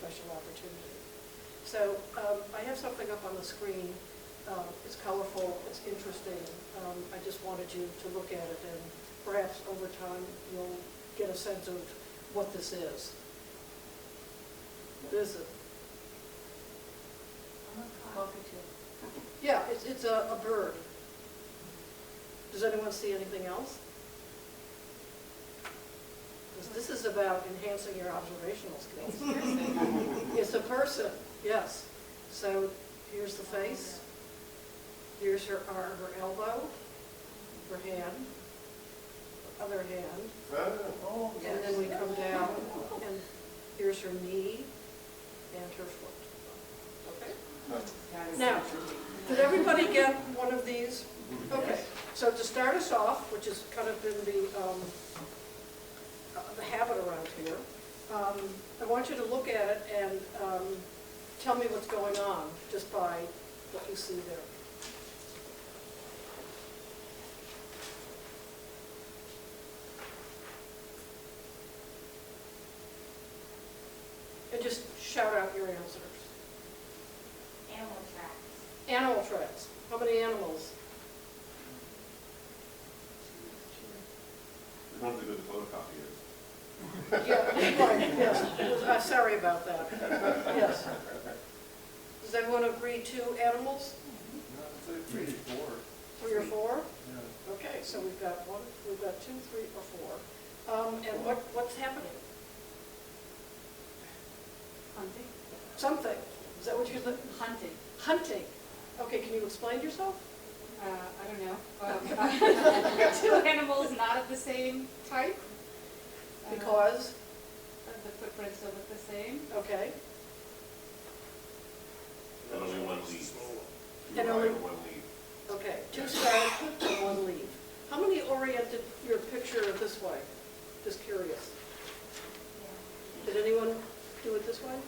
special opportunity. So I have something up on the screen. It's colorful, it's interesting. I just wanted you to look at it, and perhaps over time you'll get a sense of what this is. What is it? Yeah, it's a bird. Does anyone see anything else? This is about enhancing your observational skills. It's a person, yes. So here's the face. Here's her elbow, her hand, her other hand. And then we come down, and here's her knee and her foot. Okay? Now, did everybody get one of these? Okay. So to start us off, which has kind of been the habit around here, I want you to look at it and tell me what's going on just by what you see there. And just shout out your answers. Animal tracks. Animal tracks. How many animals? We don't do the photocopy is. Yeah, right, yes. Sorry about that. Yes. Does everyone agree 2 animals? No, I'd say 3 or 4. 3 or 4? Yeah. Okay, so we've got 2, 3, or 4. And what's happening? Hunting. Something. Is that what you're looking? Hunting. Hunting. Okay, can you explain yourself? I don't know. 2 animals not of the same type. Because? The footprints don't look the same. Okay. And only one leave. And only- one leave. Okay, 2 start and 1 leave. How many oriented your picture this way? Just curious. Did anyone do it this way?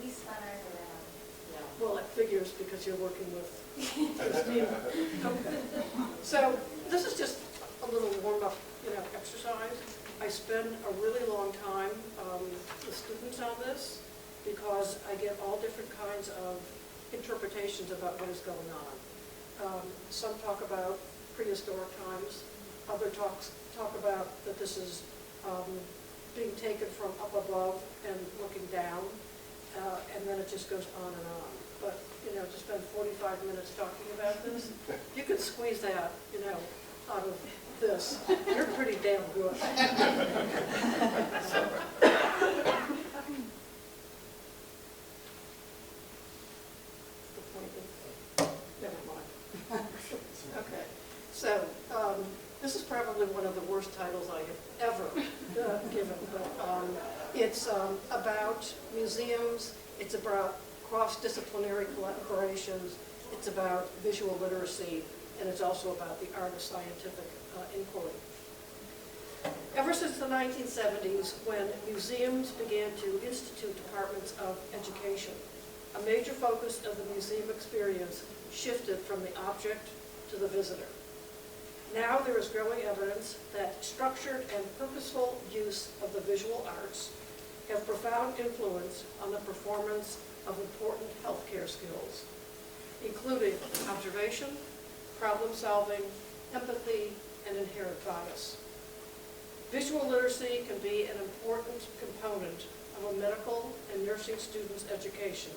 We spun ours around. Well, it figures because you're working with Christina. Okay. So this is just a little warm-up, exercise. I spend a really long time with students on this because I get all different kinds of interpretations about what is going on. Some talk about prehistoric times. Other talk about that this is being taken from up above and looking down, and then it just goes on and on. But, to spend 45 minutes talking about this, you could squeeze that, out of this. You're pretty damn good. So, the point is, never mind. Okay, so this is probably one of the worst titles I have ever given, but it's about museums, it's about cross-disciplinary collaborations, it's about visual literacy, and it's also about the art of scientific inquiry. Ever since the 1970s, when museums began to institute departments of education, a major focus of the museum experience shifted from the object to the visitor. Now there is growing evidence that structured and purposeful use of the visual arts have profound influence on the performance of important healthcare skills, including observation, problem solving, empathy, and inherent bias. Visual literacy can be an important component of a medical and nursing student's education,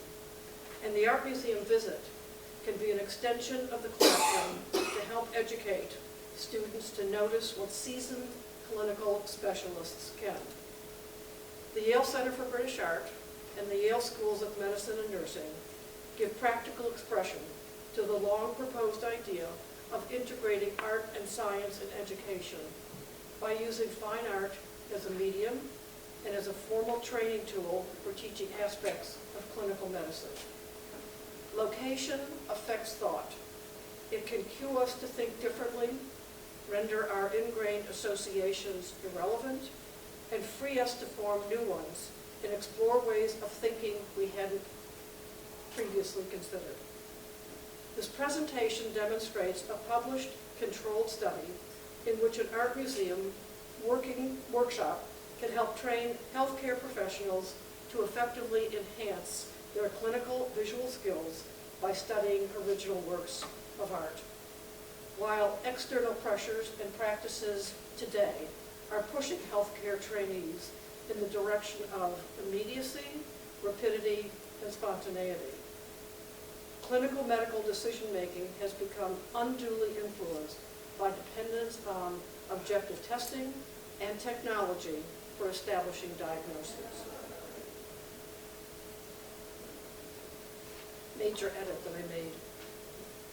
and the art museum visit can be an extension of the classroom to help educate students to notice what seasoned clinical specialists can. The Yale Center for British Art and the Yale Schools of Medicine and Nursing give practical expression to the long proposed idea of integrating art and science in education by using fine art as a medium and as a formal training tool for teaching aspects of clinical medicine. Location affects thought. It can cue us to think differently, render our ingrained associations irrelevant, and free us to form new ones and explore ways of thinking we hadn't previously considered. This presentation demonstrates a published controlled study in which an art museum workshop can help train healthcare professionals to effectively enhance their clinical visual skills by studying original works of art. While external pressures and practices today are pushing healthcare trainees in the direction of immediacy, rapidity, and spontaneity, clinical medical decision-making has become unduly influenced by dependence on objective testing and technology for establishing diagnoses. Major edit that I made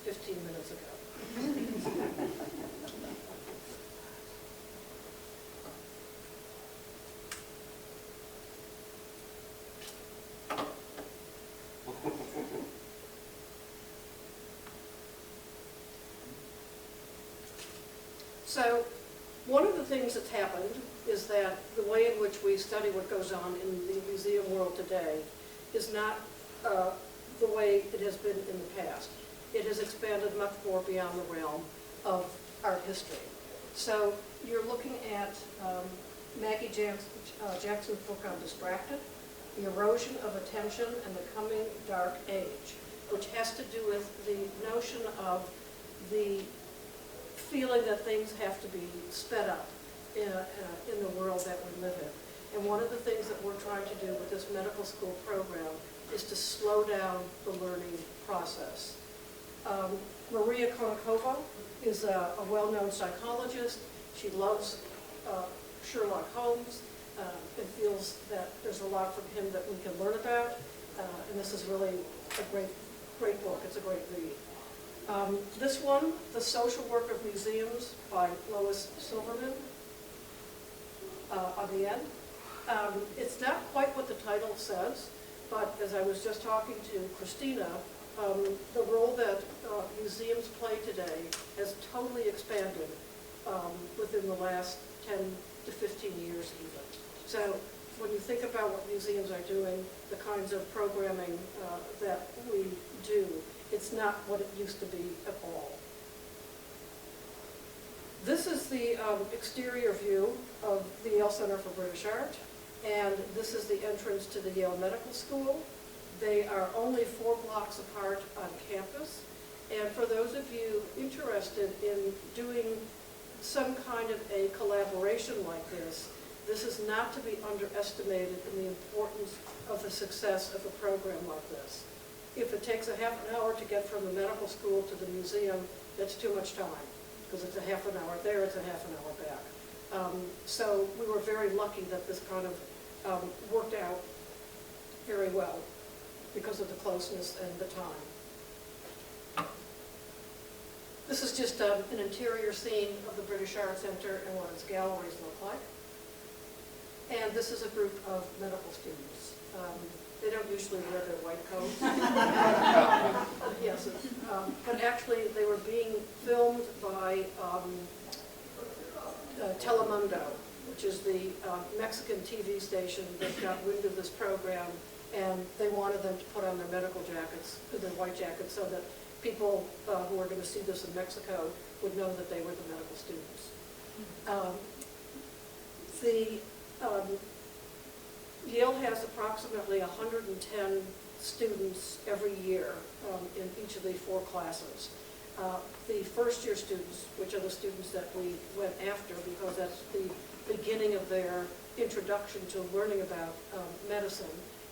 15 minutes ago. So, one of the things that's happened is that the way in which we study what goes on in the museum world today is not the way it has been in the past. It has expanded much more beyond the realm of art history. So you're looking at Maggie Jackson's book on Distracted, The Erosion of Attention and the Coming Dark Age, which has to do with the notion of the feeling that things have to be sped up in the world that we live in. And one of the things that we're trying to do with this medical school program is to slow down the learning process. Maria Konnikova is a well-known psychologist. She loves Sherlock Holmes and feels that there's a lot from him that we can learn about. And this is really a great book. It's a great read. This one, The Social Work of Museums by Lois Silverman, on the end. It's not quite what the title says, but as I was just talking to Christina, the role that museums play today has totally expanded within the last 10 to 15 years even. So when you think about what museums are doing, the kinds of programming that we do, it's not what it used to be at all. This is the exterior view of the Yale Center for British Art, and this is the entrance to the Yale Medical School. They are only 4 blocks apart on campus, and for those of you interested in doing some kind of a collaboration like this, this is not to be underestimated in the importance of the success of a program like this. If it takes a half an hour to get from the medical school to the museum, that's too much time, because it's a half an hour there, it's a half an hour back. So we were very lucky that this kind of worked out very well because of the closeness and the time. This is just an interior scene of the British Art Center and what its galleries look like. And this is a group of medical students. They don't usually wear their white coats. Yes, but actually they were being filmed by Telemundo, which is the Mexican TV station that got wind of this program, and they wanted them to put on their medical jackets, their white jackets, so that people who were going to see this in Mexico would know that they were the medical students. Yale has approximately 110 students every year in each of the 4 classes. The first-year students, which are the students that we went after because that's the beginning of their introduction to learning about medicine,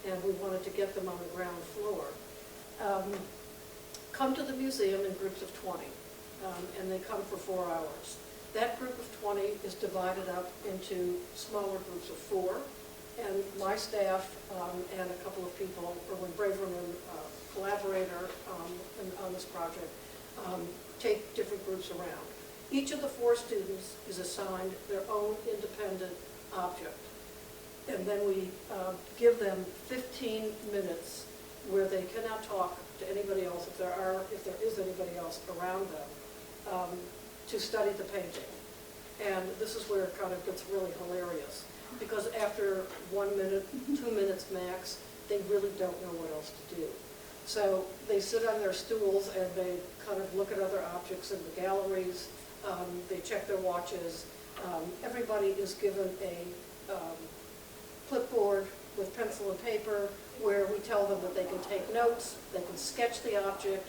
and we wanted to get them on the ground floor, come to the museum in groups of 20, and they come for 4 hours. That group of 20 is divided up into smaller groups of 4, and my staff and a couple of people, Erwin Braverman, collaborator on this project, take different groups around. Each of the 4 students is assigned their own independent object, and then we give them 15 minutes where they cannot talk to anybody else, if there is anybody else around them, to study the painting. And this is where it kind of gets really hilarious, because after 1 minute, 2 minutes max, they really don't know what else to do. So they sit on their stools and they kind of look at other objects in the galleries, they check their watches. Everybody is given a clipboard with pencil and paper, where we tell them that they can take notes, they can sketch the object,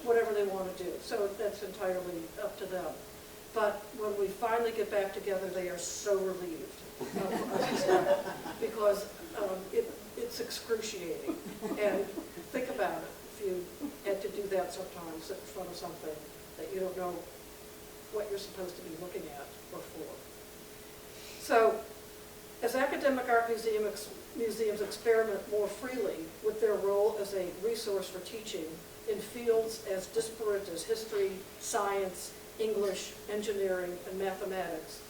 whatever they want to do. So that's entirely up to them. But when we finally get back together, they are so relieved of us, because it's excruciating. And think about it, if you had to do that sometimes in front of something that you don't know what you're supposed to be looking at or for. So as academic art museums experiment more freely with their role as a resource for teaching in fields as disparate as history, science, English, engineering, and mathematics,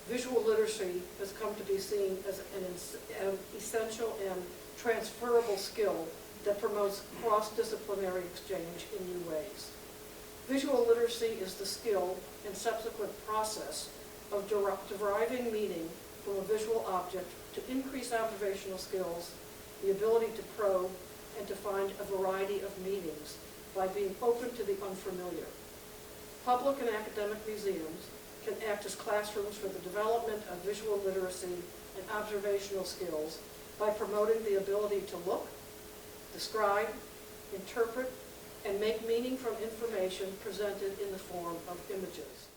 visual literacy has come to be seen as an essential and transferable skill that promotes cross-disciplinary exchange in new ways. Visual literacy is the skill and subsequent process of deriving meaning from a visual object to increase observational skills, the ability to probe, and to find a variety of meanings by being open to the unfamiliar. Public and academic museums can act as classrooms for the development of visual literacy and observational skills by promoting the ability to look, describe, interpret, and make meaning from information presented in the form of images.